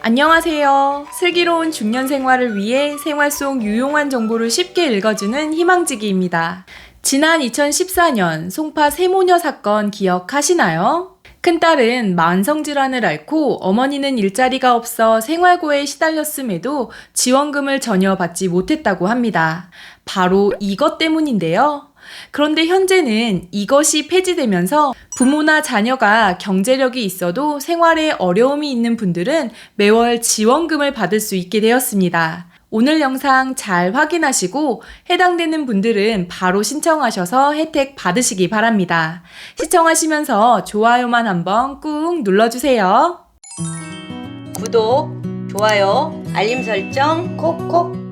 안녕하세요. 슬기로운 중년 생활을 위해 생활 속 유용한 정보를 쉽게 읽어주는 희망지기입니다. 지난 2014년 송파 세모녀 사건 기억하시나요? 큰딸은 만성질환을 앓고 어머니는 일자리가 없어 생활고에 시달렸음에도 지원금을 전혀 받지 못했다고 합니다. 바로 이것 때문인데요. 그런데 현재는 이것이 폐지되면서 부모나 자녀가 경제력이 있어도 생활에 어려움이 있는 분들은 매월 지원금을 받을 수 있게 되었습니다. 오늘 영상 잘 확인하시고 해당되는 분들은 바로 신청하셔서 혜택 받으시기 바랍니다. 시청하시면서 좋아요만 한번 꾹 눌러주세요. 구독, 좋아요, 알림 설정 콕콕.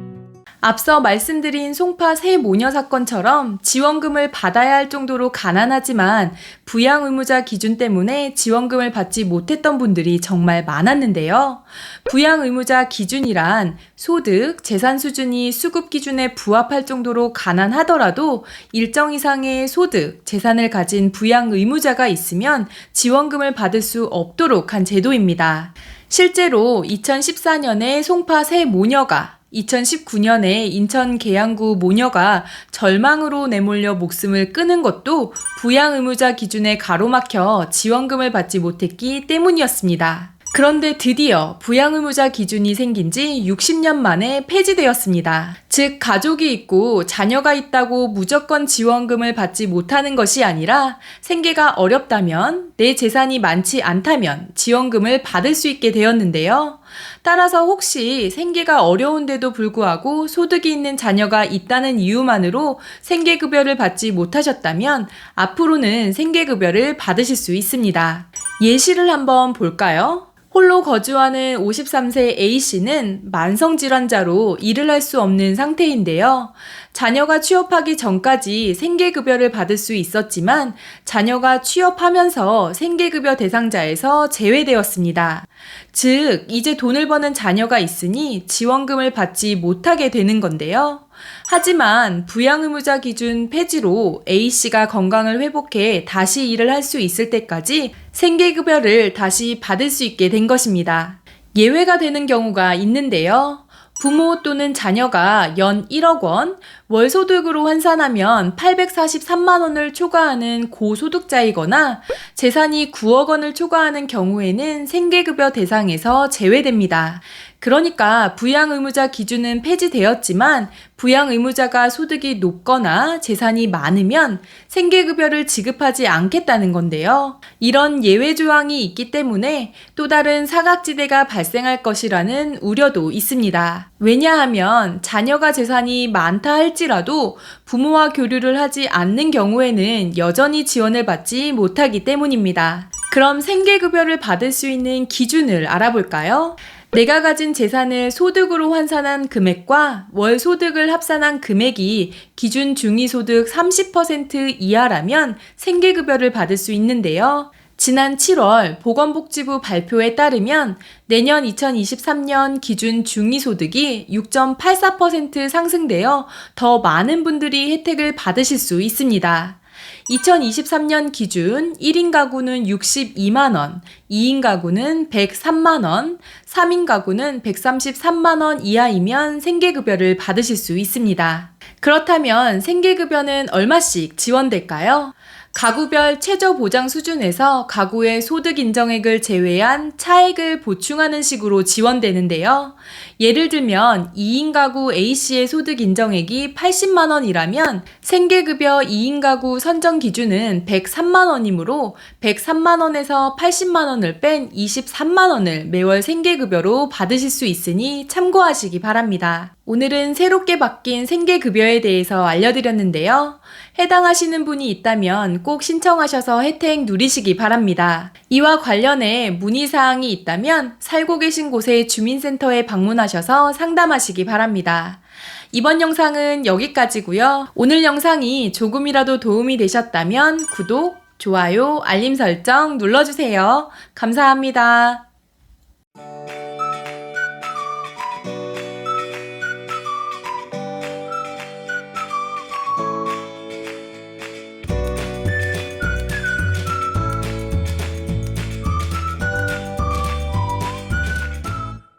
앞서 말씀드린 송파 세모녀 사건처럼 지원금을 받아야 할 정도로 가난하지만 부양 의무자 기준 때문에 지원금을 받지 못했던 분들이 정말 많았는데요. 부양 의무자 기준이란 소득, 재산 수준이 수급 기준에 부합할 정도로 가난하더라도 일정 이상의 소득, 재산을 가진 부양 의무자가 있으면 지원금을 받을 수 없도록 한 제도입니다. 실제로 2014년에 송파 세모녀가 2019년에 인천 계양구 모녀가 절망으로 내몰려 목숨을 끊은 것도 부양 의무자 기준에 가로막혀 지원금을 받지 못했기 때문이었습니다. 그런데 드디어 부양 의무자 기준이 생긴 지 60년 만에 폐지되었습니다. 즉, 가족이 있고 자녀가 있다고 무조건 지원금을 받지 못하는 것이 아니라 생계가 어렵다면, 내 재산이 많지 않다면 지원금을 받을 수 있게 되었는데요. 따라서 혹시 생계가 어려운데도 불구하고 소득이 있는 자녀가 있다는 이유만으로 생계급여를 받지 못하셨다면 앞으로는 생계급여를 받으실 수 있습니다. 예시를 한번 볼까요? 홀로 거주하는 53세 A씨는 만성질환자로 일을 할 수 없는 상태인데요. 자녀가 취업하기 전까지 생계급여를 받을 수 있었지만 자녀가 취업하면서 생계급여 대상자에서 제외되었습니다. 즉, 이제 돈을 버는 자녀가 있으니 지원금을 받지 못하게 되는 건데요. 하지만 부양의무자 기준 폐지로 A씨가 건강을 회복해 다시 일을 할 수 있을 때까지 생계급여를 다시 받을 수 있게 된 것입니다. 예외가 되는 경우가 있는데요. 부모 또는 자녀가 연 1억 원, 월소득으로 환산하면 843만 원을 초과하는 고소득자이거나 재산이 9억 원을 초과하는 경우에는 생계급여 대상에서 제외됩니다. 그러니까 부양의무자 기준은 폐지되었지만 부양의무자가 소득이 높거나 재산이 많으면 생계급여를 지급하지 않겠다는 건데요. 이런 예외 조항이 있기 때문에 또 다른 사각지대가 발생할 것이라는 우려도 있습니다. 왜냐하면 자녀가 재산이 많다 할지라도 부모와 교류를 하지 않는 경우에는 여전히 지원을 받지 못하기 때문입니다. 그럼 생계급여를 받을 수 있는 기준을 알아볼까요? 내가 가진 재산을 소득으로 환산한 금액과 월 소득을 합산한 금액이 기준 중위소득 30% 이하라면 생계급여를 받을 수 있는데요. 지난 7월 보건복지부 발표에 따르면 내년 2023년 기준 중위소득이 6.84% 상승되어 더 많은 분들이 혜택을 받으실 수 있습니다. 2023년 기준 1인 가구는 62만원, 2인 가구는 103만원, 3인 가구는 133만원 이하이면 생계급여를 받으실 수 있습니다. 그렇다면 생계급여는 얼마씩 지원될까요? 가구별 최저보장 수준에서 가구의 소득 인정액을 제외한 차액을 보충하는 식으로 지원되는데요. 예를 들면 2인 가구 A씨의 소득 인정액이 80만 원이라면 생계급여 2인 가구 선정 기준은 103만 원이므로 103만 원에서 80만 원을 뺀 23만 원을 매월 생계급여로 받으실 수 있으니 참고하시기 바랍니다. 오늘은 새롭게 바뀐 생계급여에 대해서 알려드렸는데요. 해당하시는 분이 있다면 꼭 신청하셔서 혜택 누리시기 바랍니다. 이와 관련해 문의사항이 있다면 살고 계신 곳의 주민센터에 방문하셔서 상담하시기 바랍니다. 이번 영상은 여기까지고요. 오늘 영상이 조금이라도 도움이 되셨다면 구독, 좋아요, 알림 설정 눌러주세요. 감사합니다.